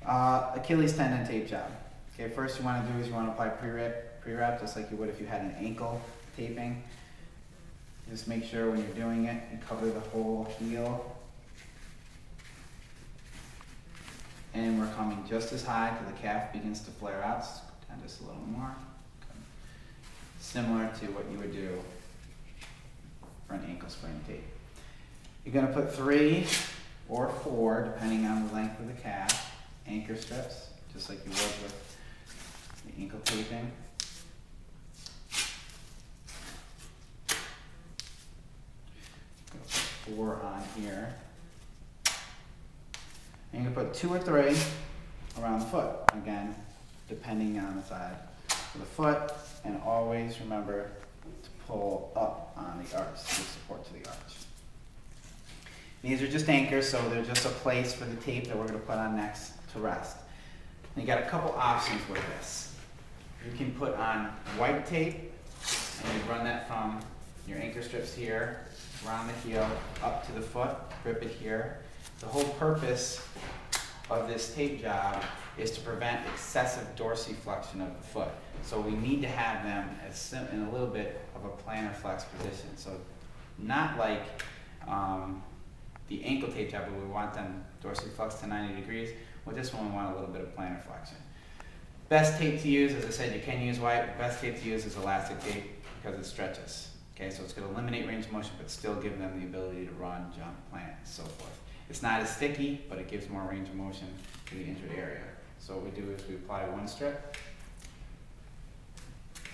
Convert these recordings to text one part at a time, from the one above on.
Achilles tendon tape job. Okay, first you want to do is you want to apply pre-wrap just like you would if you had an ankle taping. Just make sure when you're doing it, you cover the whole heel. And we're coming just as high till the calf begins to flare out, and just a little more. Similar to what you would do for an ankle sprain tape. You're going to put 3 or 4, depending on the length of the calf, anchor strips, just like you would with the ankle taping. Go put 4 on here. And you're going to put 2 or 3 around the foot, again, depending on the side of the foot, and always remember to pull up on the arch, to give support to the arch. These are just anchors, so they're just a place for the tape that we're going to put on next to rest. And you got a couple options with this. You can put on white tape, and you run that from your anchor strips here, around the heel, up to the foot, grip it here. The whole purpose of this tape job is to prevent excessive dorsiflexion of the foot. So we need to have them in a little bit of a plantar flex position. So not like the ankle tape job, but we want them dorsiflexed to 90 degrees. With this one, we want a little bit of plantar flexion. Best tape to use, as I said, you can use white. Best tape to use is elastic tape because it stretches. Okay, so it's going to eliminate range of motion, but still give them the ability to run, jump, plant, and so forth. It's not as sticky, but it gives more range of motion to the injured area. So what we do is we apply 1 strip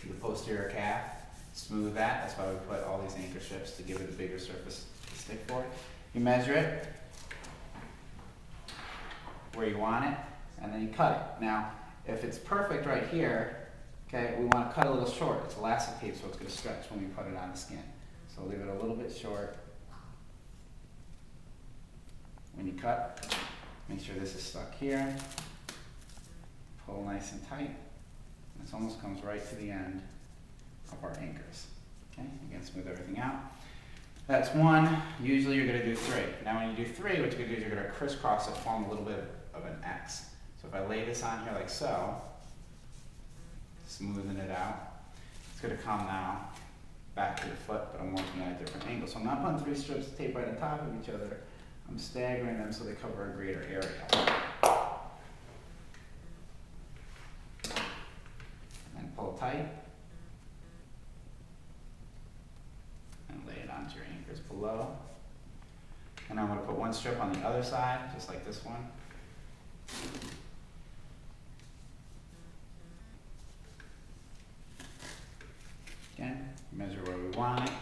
to the posterior calf, smooth that. That's why we put all these anchor strips to give it a bigger surface to stick for. You measure it where you want it, and then you cut it. Now, if it's perfect right here, okay, we want to cut a little short. It's elastic tape, so it's going to stretch when we put it on the skin. So leave it a little bit short. When you cut, make sure this is stuck here. Pull nice and tight. This almost comes right to the end of our anchors. Okay, again, smooth everything out. That's 1. Usually you're going to do 3. Now when you do 3, what you're going to do is you're going to crisscross it, form a little bit of an X. So if I lay this on here like so, smoothing it out, it's going to come now back to the foot, but I'm working at a different angle. So I'm not putting 3 strips of tape right on top of each other. I'm staggering them so they cover a greater area. And pull tight. And lay it onto your anchors below. And I'm going to put 1 strip on the other side, just like this one. Again, measure where we want it.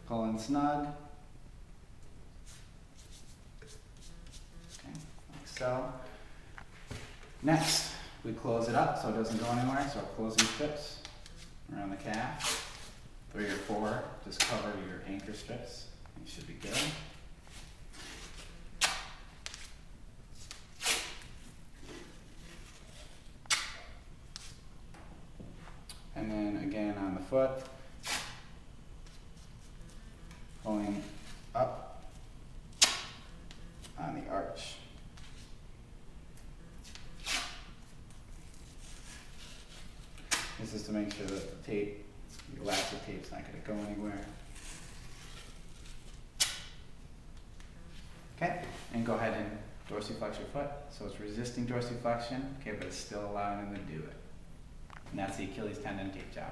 Pull in snug. Okay, like so. Next, we close it up so it doesn't go anywhere. So our closing strips around the calf. 3 or 4, just cover your anchor strips. You should be good. And then again on the foot, pulling up on the arch. This is to make sure that the tape, the elastic tape's not going to go anywhere. Okay, and go ahead and dorsiflex your foot. So it's resisting dorsiflexion, okay, but it's still allowing them to do it. And that's the Achilles tendon tape job.